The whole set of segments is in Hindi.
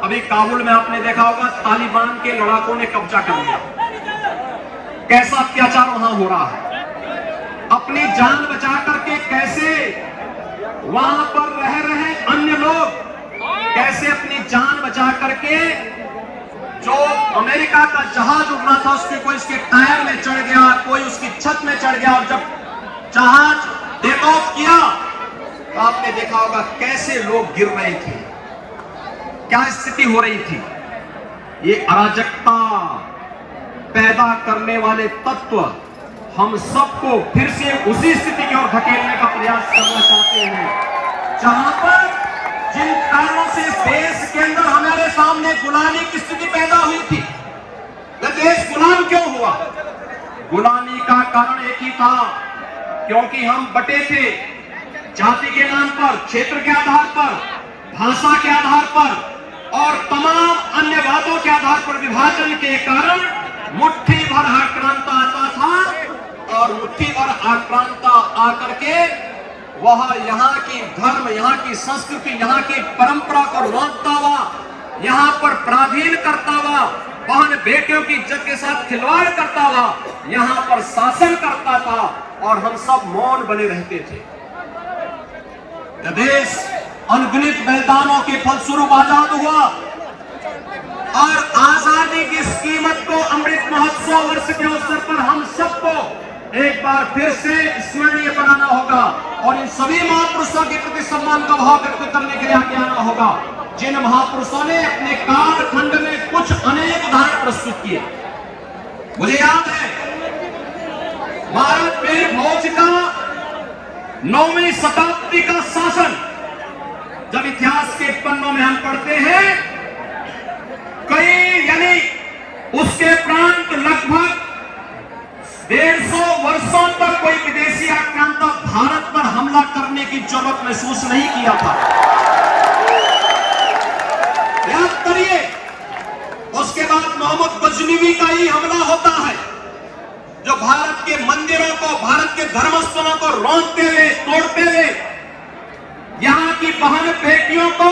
अभी काबुल में आपने देखा होगा तालिबान के लड़ाकों ने कब्जा कर लिया, कैसा अत्याचार वहां हो रहा है। अपनी जान बचा करके कैसे वहां पर रह रहे अन्य लोग कैसे अपनी जान बचा करके, जो अमेरिका का जहाज उड़ रहा था उसके कोई उसके टायर में चढ़ गया, कोई उसकी छत में चढ़ गया, और जब जहाज टेक ऑफ किया तो आपने देखा होगा कैसे लोग गिर रहे थे, क्या स्थिति हो रही थी। ये अराजकता पैदा करने वाले तत्व हम सबको फिर से उसी स्थिति की ओर धकेलने का प्रयास करना चाहते हैं, जहां पर जिन कारणों से देश के अंदर हमारे सामने गुलामी की स्थिति पैदा हुई थी। देश गुलाम क्यों हुआ? गुलामी का कारण एक ही था, क्योंकि हम बटे थे जाति के नाम पर, क्षेत्र के आधार पर, भाषा के आधार पर और तमाम अन्य बातों के आधार पर विभाजन के कारण मुट्ठी भर आक्रांता आता था, और मुट्ठी भर आक्रांता आकर के वह यहाँ की धर्म, यहाँ की संस्कृति, यहाँ की परंपरा को रोकता हुआ, यहाँ पर पराधीन करता हुआ, बहन बेटियों की इज्जत के साथ खिलवाड़ करता हुआ यहाँ पर शासन करता था, और हम सब मौन बने रहते थे। देश अनगिनत बलिदानों के फलस्वरूप आजाद हुआ, और आजादी की इस कीमत को अमृत महोत्सव वर्ष के अवसर पर हम सबको एक बार फिर से स्मरणीय बनाना होगा, और इन सभी महापुरुषों के प्रति सम्मान का भाव व्यक्त करने के लिए आगे आना होगा, जिन महापुरुषों ने अपने कालखंड में कुछ अनेक उदाहरण प्रस्तुत किए। मुझे याद है महाराज वीर भोज का 9वीं शताब्दी का शासन, जब इतिहास के पन्नों में हम पढ़ते हैं, कई यानी उसके प्रांत लगभग 150 वर्षों तक कोई विदेशी आक्रांता भारत पर हमला करने की जरूरत महसूस नहीं किया था। याद करिए, उसके बाद मोहम्मद गजनवी का ही हमला होता है, जो भारत के मंदिरों को, भारत के धर्मस्थलों को रोकते हुए, तोड़ते हुए, यहाँ की बहन बेटियों को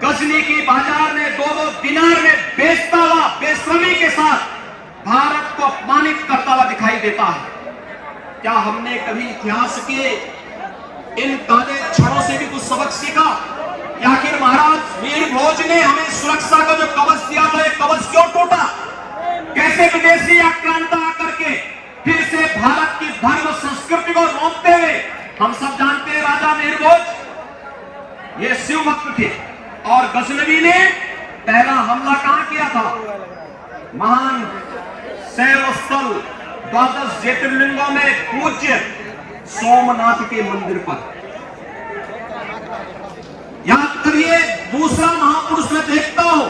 गजनी की बाजार में 2-2 दिनार में बेचता हुआ बेशर्मी के साथ भारत को अपमानित करता हुआ दिखाई देता है। क्या हमने कभी इतिहास के इन काले क्षणों से भी कुछ सबक सीखा? आखिर महाराज वीर भोज ने हमें सुरक्षा का जो कवच दिया था, ये कवच क्यों टूटा? कैसे विदेशी आक्रांता आकर के फिर से भारत की धर्म संस्कृति को रोकते हुए, हम सब जानते हैं राजा वीर भोज ये शिव भक्त थे, और गजनवी ने पहला हमला कहां किया था? महान शैव स्थल 12 ज्योतिर्लिंगों में पूज्य सोमनाथ के मंदिर पर। याद करिए, दूसरा महापुरुष में देखता हूं,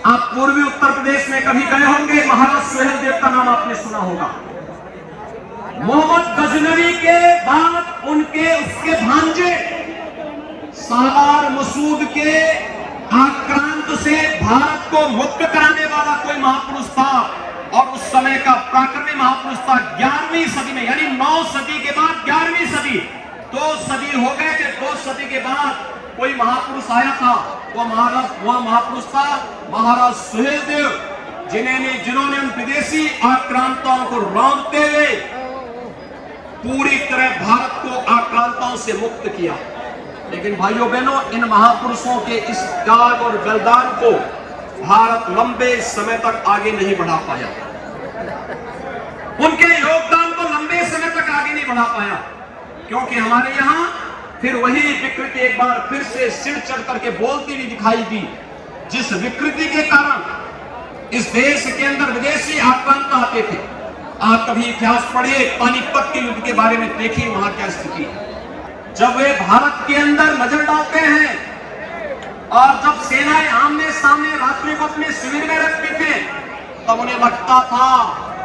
आप पूर्वी उत्तर प्रदेश में कभी गए होंगे, महाराज सुहेल देव का नाम आपने सुना होगा। मोहम्मद गजनवी के बाद उसके भांजे सालार मसूद के आक्रांत से भारत को मुक्त कराने वाला कोई महापुरुष था, और उस समय का प्राक्रमी महापुरुष था 11वीं सदी में, यानी 9 सदी के बाद 11वीं सदी, 2 सदी हो गए थे। 2 सदी के बाद कोई महापुरुष आया था, वह महापुरुष था महाराज सुहेल देव, जिन्होंने उन विदेशी आक्रांताओं को रोकते हुए पूरी तरह भारत को आक्रांताओं से मुक्त किया। लेकिन भाइयों बहनों, इन महापुरुषों के इस त्याग और बलिदान को भारत लंबे समय तक आगे नहीं बढ़ा पाया, उनके योगदान को लंबे समय तक आगे नहीं बढ़ा पाया, क्योंकि हमारे यहाँ फिर वही विकृति एक बार फिर से सिर चढ़ करके बोलती हुई दिखाई दी, जिस विकृति के कारण इस देश के अंदर विदेशी आक्रांता आते थे। आप कभी इतिहास पढ़िए, पानीपत के युद्ध के बारे में देखिए, वहां क्या स्थिति है। जब वे भारत के अंदर नजर डालते हैं, और जब सेनाएं आमने सामने रात्रि को अपने शिविर में रखते थे, तब उन्हें लगता था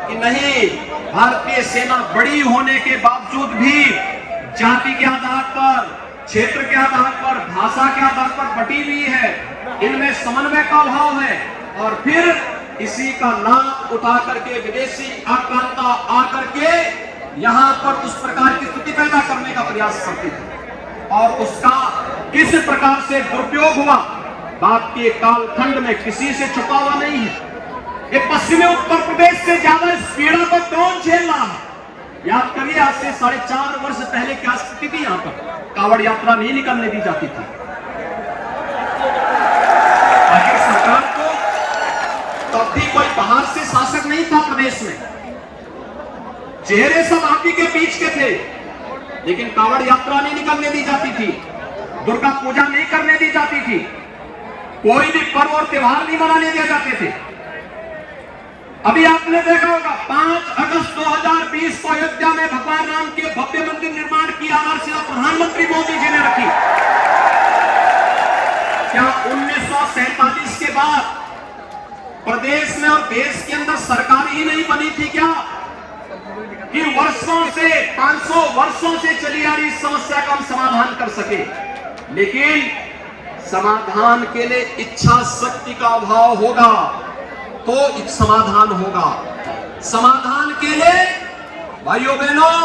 कि नहीं, भारतीय सेना बड़ी होने के बावजूद भी जाति के आधार पर, क्षेत्र के आधार पर, भाषा के आधार पर बटी हुई है, इनमें समन्वय का अभाव है, और फिर इसी का लाभ उठा करके विदेशी आक्रांता आकर के यहाँ पर उस प्रकार की स्थिति पैदा करने का प्रयास करते थे, और उसका किस प्रकार से दुरुपयोग हुआ बाप के कालखंड में किसी से छुपा हुआ नहीं है। ये पश्चिमी उत्तर प्रदेश से ज्यादा इस पीड़ा को कौन झेल रहा है? याद करिए, आज से 4.5 वर्ष पहले क्या स्थिति थी। यहाँ पर कावड़ यात्रा नहीं निकलने दी जाती थी। आखिर सरकार को तब भी कोई बाहर से शासक नहीं था प्रदेश में, चेहरे सब आप ही के बीच के थे, लेकिन कावड़ यात्रा नहीं निकलने दी जाती थी, दुर्गा पूजा नहीं करने दी जाती थी, कोई भी पर्व और त्योहार नहीं मनाने दिए जाते थे। अभी आपने देखा होगा 5 अगस्त 2020 को अयोध्या में भगवान राम के भव्य मंदिर निर्माण की आधारशिला प्रधानमंत्री मोदी जी ने रखी। क्या 1947 के बाद प्रदेश में और देश के अंदर सरकार ही नहीं बनी थी क्या, कि वर्षों से 500 वर्षों से चली आ रही समस्या का हम समाधान कर सके? लेकिन समाधान के लिए इच्छा शक्ति का अभाव होगा तो समाधान होगा। समाधान के लिए भाइयों बहनों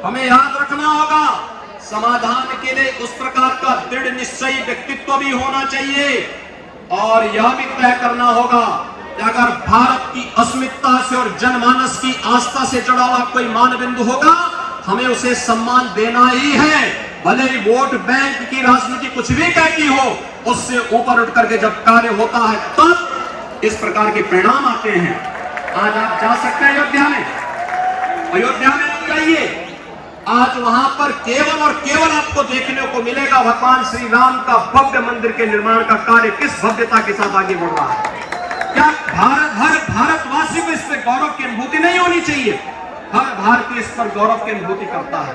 हमें याद रखना होगा, समाधान के लिए उस प्रकार का दृढ़ निश्चयी व्यक्तित्व भी होना चाहिए और यह भी तय करना होगा कि अगर भारत की अस्मिता से और जनमानस की आस्था से जुड़ा हुआ कोई मानबिंदु होगा, हमें उसे सम्मान देना ही है। भले ही वोट बैंक की राजनीति कुछ भी कहती हो, उससे ऊपर उठ करके जब कार्य होता है तब इस प्रकार के परिणाम आते हैं। आज आप जा सकते हैं अयोध्या में, अयोध्या में आप जाइए, आज वहां पर केवल और केवल आपको देखने को मिलेगा भगवान श्री राम का भव्य मंदिर के निर्माण का कार्य किस भव्यता के साथ आगे बढ़ रहा है। क्या हर भारतवासी को इस पर गौरव की अनुभूति नहीं होनी चाहिए? हर भारतीय इस पर गौरव की अनुभूति करता है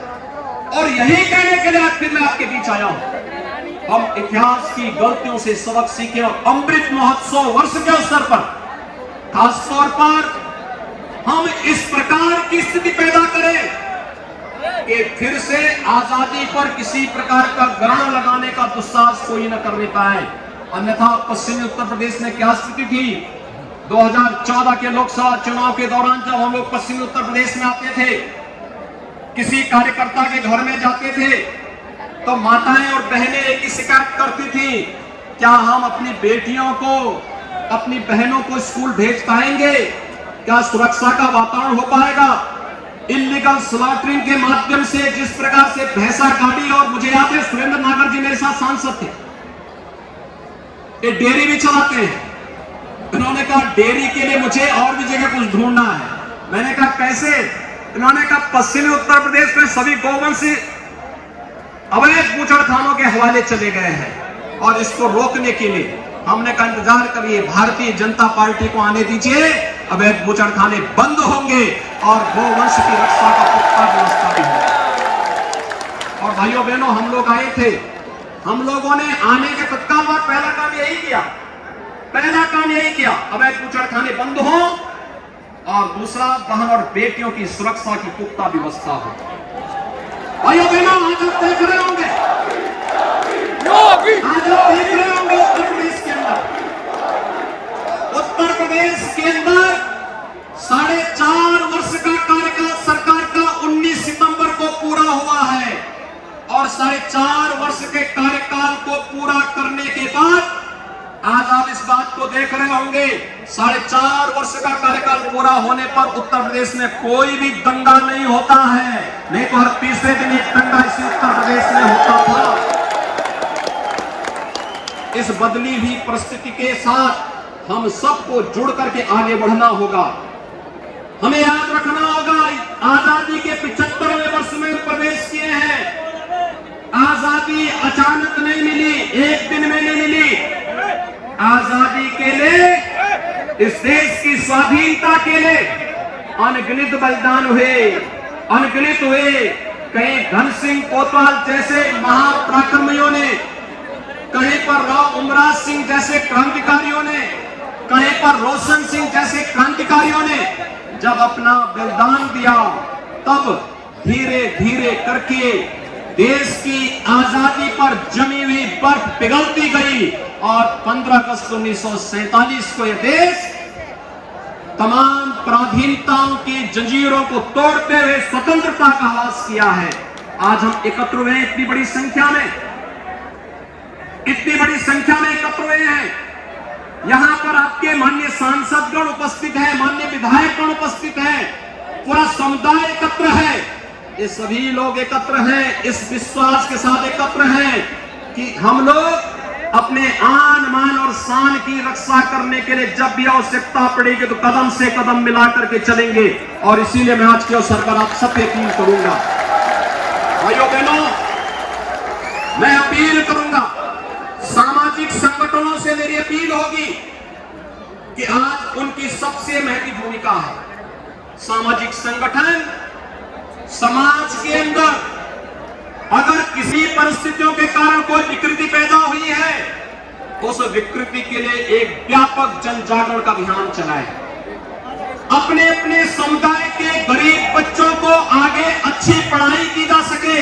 और यही कहने के लिए आज फिर मैं आपके बीच आया हूं। हम इतिहास की गलतियों से सबक सीखें और अमृत महोत्सव वर्ष के अवसर पर खास तौर पर हम इस प्रकार की स्थिति पैदा करें कि फिर से आजादी पर किसी प्रकार का ग्रहण लगाने का दुस्साहस कोई न करने पाए। अन्यथा पश्चिमी उत्तर प्रदेश में क्या स्थिति थी? 2014 के लोकसभा चुनाव के दौरान जब हम लोग पश्चिमी उत्तर प्रदेश में आते थे, किसी कार्यकर्ता के घर में जाते थे तो माताएं और बहनें एक ही शिकायत करती थी, क्या हम अपनी बेटियों को, अपनी बहनों को स्कूल भेज पाएंगे? क्या सुरक्षा का वातावरण हो पाएगा? इल्लीगल स्लॉटरिंग के माध्यम से जिस प्रकार से भैंसा काटी, और मुझे याद है सुरेंद्र नागर जी मेरे साथ सांसद थे, ये डेयरी भी चलाते हैं। इन्होंने कहा डेयरी के लिए मुझे और भी जगह कुछ ढूंढना है। मैंने कहा कैसे? इन्होंने कहा पश्चिमी उत्तर प्रदेश में सभी गौवंशी अवैध बूचड़खानों के हवाले चले गए हैं और इसको रोकने के लिए हमने कहा इंतजार करिए, भारतीय जनता पार्टी को आने दीजिए, अवैध बूचड़खाने बंद होंगे और गौवंश की रक्षा का पुख्ता व्यवस्था भी होगी। और भाइयों बहनों हम लोग आए थे, हम लोगों ने आने के तत्काल बाद पहला काम यही किया, अवैध बूचड़खाने बंद हो और दूसरा बहन और बेटियों की सुरक्षा की पुख्ता व्यवस्था हो। भाइयों बहनों आज आप देख रहे होंगे, उत्तर प्रदेश के अंदर 4.5 वर्ष का कार्यकाल सरकार का 19 सितंबर को पूरा हुआ है और 4.5 वर्ष के कार्यकाल को पूरा करने के बाद आज आप इस बात को देख रहे होंगे, 4.5 वर्ष का कार्यकाल पूरा होने पर उत्तर प्रदेश में कोई भी दंगा नहीं होता है। नहीं तो हर तीसरे दिन एक दंगा इसी उत्तर प्रदेश में होता था। इस बदली हुई परिस्थिति के साथ हम सबको जुड़ करके आगे बढ़ना होगा। हमें याद रखना होगा, आजादी के 75वें वर्ष में प्रवेश किए हैं। आजादी अचानक नहीं मिली, एक दिन में नहीं मिली। आजादी के लिए, इस देश की स्वाधीनता के लिए अनगिनत बलिदान हुए, अनगिनत हुए। कहीं धन सिंह कोतवाल जैसे महापराक्रमियों ने, कहीं पर राव उमराज सिंह जैसे क्रांतिकारियों ने, कहीं पर रोशन सिंह जैसे क्रांतिकारियों ने जब अपना बलिदान दिया, तब धीरे धीरे करके देश की आजादी पर जमी हुई बर्फ पिघलती गई और 15 अगस्त 1947 को यह देश तमाम पराधीनताओं की जंजीरों को तोड़ते हुए स्वतंत्रता का आगाज किया है। आज हम एकत्र हुए इतनी बड़ी संख्या में, इतनी बड़ी संख्या में एकत्र हुए हैं। यहां पर आपके माननीय सांसदगण उपस्थित है, माननीय विधायकगण उपस्थित है, पूरा समुदाय एकत्र है। ये सभी लोग एकत्र हैं, इस विश्वास के साथ एकत्र हैं कि हम लोग अपने आन मान और शान की रक्षा करने के लिए जब भी आवश्यकता पड़ेगी तो कदम से कदम मिला करके चलेंगे। और इसीलिए मैं आज के अवसर पर आप सबसे अपील करूंगा, भाइयों बहनों, मैं अपील करूंगा, सामाजिक संगठनों से मेरी अपील होगी कि आज उनकी सबसे महंगी भूमिका है। सामाजिक संगठन समाज के अंदर अगर किसी परिस्थितियों के कारण कोई विकृति पैदा हुई है, उस विकृति के लिए एक व्यापक जन जागरण का अभियान चलाए। अपने अपने समुदाय के गरीब बच्चों को आगे अच्छी पढ़ाई की जा सके,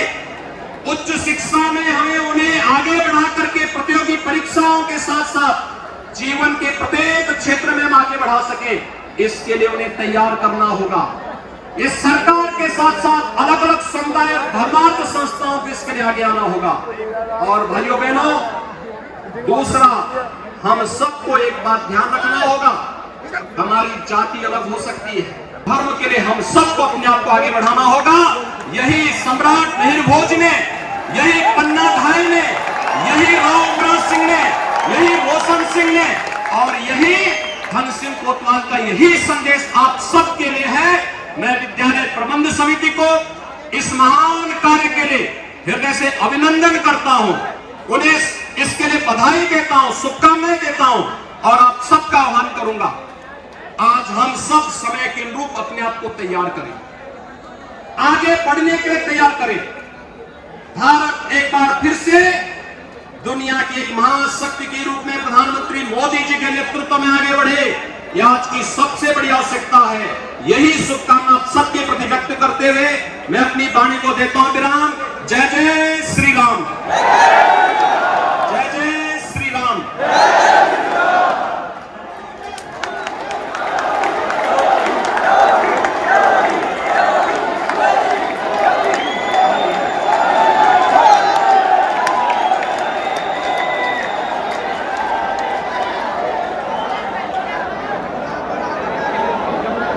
उच्च शिक्षा में हमें उन्हें आगे बढ़ा करके प्रतियोगी परीक्षाओं के साथ साथ जीवन के प्रत्येक क्षेत्र में हम आगे बढ़ा सके, इसके लिए उन्हें तैयार करना होगा। इस सरकार के साथ साथ अलग अलग समुदाय धर्मार्थ संस्थाओं को इसके लिए आगे आना होगा। और भाइयों बहनों, दूसरा, हम सबको एक बात ध्यान रखना होगा, हमारी जाति अलग हो सकती है, धर्म के लिए हम सबको अपने आप को आगे बढ़ाना होगा। यही सम्राट मिहिर भोज ने, यही पन्ना धाय ने, यही राव अमराज सिंह ने, यही रोशन सिंह ने और यही धन सिंह कोतवाल का यही संदेश आप सबके लिए है। मैं विद्यालय प्रबंध समिति को इस महान कार्य के लिए हृदय से अभिनंदन करता हूं, उन्हें इसके लिए बधाई देता हूं, शुभकामनाएं देता हूं और आप सबका आह्वान करूंगा, आज हम सब समय के अनुरूप अपने आप को तैयार करें, आगे बढ़ने के लिए तैयार करें। भारत एक बार फिर से दुनिया की एक महाशक्ति के रूप में प्रधानमंत्री मोदी जी के नेतृत्व में आगे बढ़े, यह आज की सबसे बड़ी आवश्यकता है। यही शुभकामना आप सबके प्रति व्यक्त करते हुए मैं अपनी वाणी को देता हूं विराम। जय जय श्री राम।